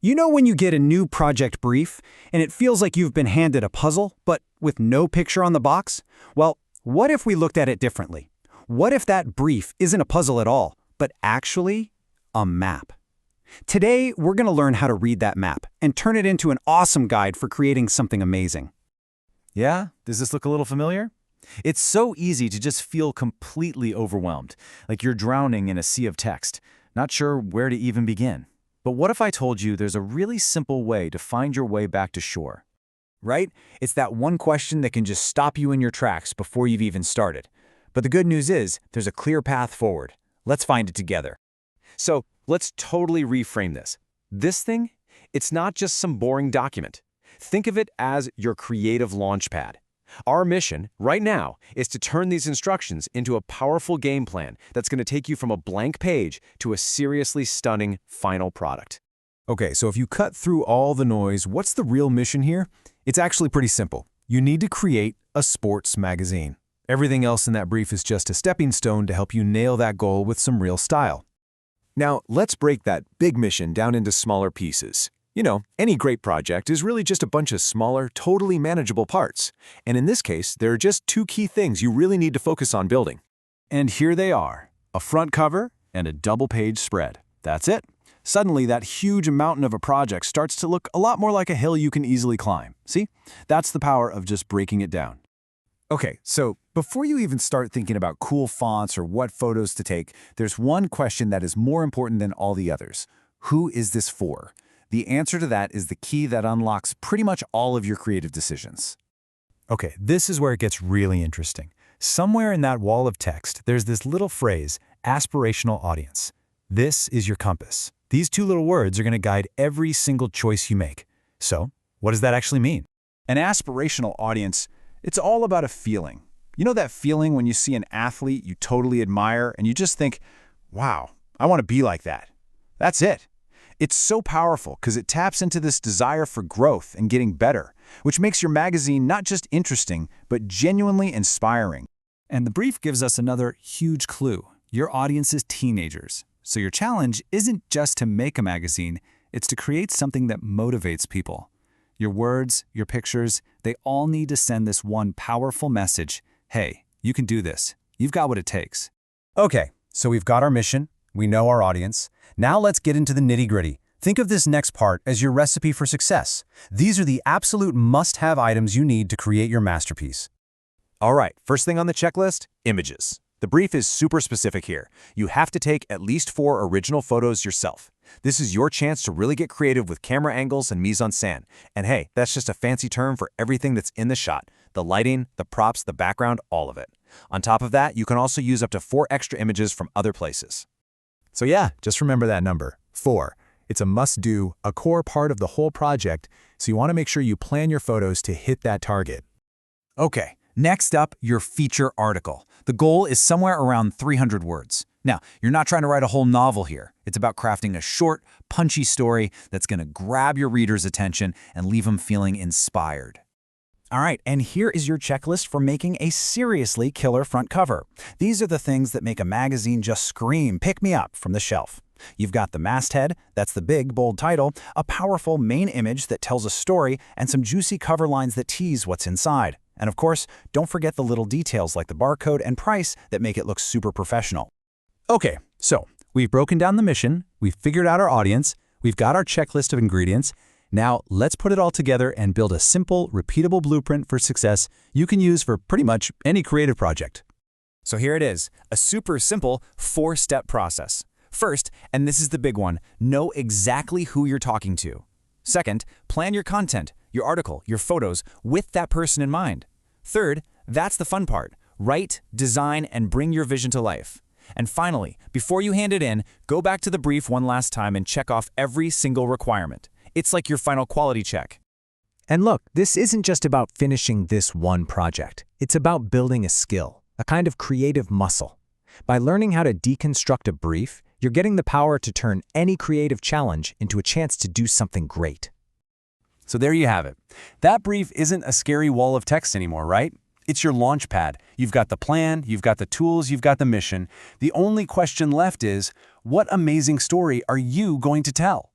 You know when you get a new project brief and it feels like you've been handed a puzzle, but with no picture on the box? Well, what if we looked at it differently? What if that brief isn't a puzzle at all, but actually a map? Today, we're going to learn how to read that map and turn it into an awesome guide for creating something amazing. Yeah? Does this look a little familiar? It's so easy to just feel completely overwhelmed, like you're drowning in a sea of text, not sure where to even begin. But what if I told you there's a really simple way to find your way back to shore? Right? It's that one question that can just stop you in your tracks before you've even started. But the good news is, there's a clear path forward. Let's find it together. So let's totally reframe this. This thing, it's not just some boring document. Think of it as your creative launchpad. Our mission, right now, is to turn these instructions into a powerful game plan that's going to take you from a blank page to a seriously stunning final product. Okay, so if you cut through all the noise, what's the real mission here? It's actually pretty simple. You need to create a sports magazine. Everything else in that brief is just a stepping stone to help you nail that goal with some real style. Now, let's break that big mission down into smaller pieces. You know, any great project is really just a bunch of smaller, totally manageable parts. And in this case, there are just two key things you really need to focus on building. And here they are, a front cover and a double-page spread. That's it. Suddenly, that huge mountain of a project starts to look a lot more like a hill you can easily climb. See? That's the power of just breaking it down. Okay, so before you even start thinking about cool fonts or what photos to take, there's one question that is more important than all the others. Who is this for? The answer to that is the key that unlocks pretty much all of your creative decisions. Okay, this is where it gets really interesting. Somewhere in that wall of text, there's this little phrase, aspirational audience. This is your compass. These two little words are going to guide every single choice you make. So, what does that actually mean? An aspirational audience, it's all about a feeling. You know that feeling when you see an athlete you totally admire and you just think, wow, I want to be like that. That's it. It's so powerful because it taps into this desire for growth and getting better, which makes your magazine not just interesting, but genuinely inspiring. And the brief gives us another huge clue. Your audience is teenagers. So your challenge isn't just to make a magazine, it's to create something that motivates people. Your words, your pictures, they all need to send this one powerful message. Hey, you can do this. You've got what it takes. Okay, so we've got our mission. We know our audience. Now let's get into the nitty-gritty. Think of this next part as your recipe for success. These are the absolute must-have items you need to create your masterpiece. All right, first thing on the checklist, images. The brief is super specific here. You have to take at least 4 original photos yourself. This is your chance to really get creative with camera angles and mise-en-scène. And hey, that's just a fancy term for everything that's in the shot. The lighting, the props, the background, all of it. On top of that, you can also use up to 4 extra images from other places. So yeah, just remember that number, 4. It's a must-do, a core part of the whole project, so you want to make sure you plan your photos to hit that target. Okay, next up, your feature article. The goal is somewhere around 300 words. Now, you're not trying to write a whole novel here. It's about crafting a short, punchy story that's going to grab your reader's attention and leave them feeling inspired. All right, and here is your checklist for making a seriously killer front cover. These are the things that make a magazine just scream, "Pick me up," from the shelf. You've got the masthead, that's the big, bold title, a powerful main image that tells a story, and some juicy cover lines that tease what's inside. And of course, don't forget the little details like the barcode and price that make it look super professional. Okay, so we've broken down the mission, we've figured out our audience, we've got our checklist of ingredients. Now, let's put it all together and build a simple, repeatable blueprint for success you can use for pretty much any creative project. So here it is, a super simple 4-step process. First, and this is the big one, know exactly who you're talking to. Second, plan your content, your article, your photos with that person in mind. Third, that's the fun part. Write, design, and bring your vision to life. And finally, before you hand it in, go back to the brief one last time and check off every single requirement. It's like your final quality check. And look, this isn't just about finishing this one project. It's about building a skill, a kind of creative muscle. By learning how to deconstruct a brief, you're getting the power to turn any creative challenge into a chance to do something great. So there you have it. That brief isn't a scary wall of text anymore, right? It's your launch pad. You've got the plan, you've got the tools, you've got the mission. The only question left is, what amazing story are you going to tell?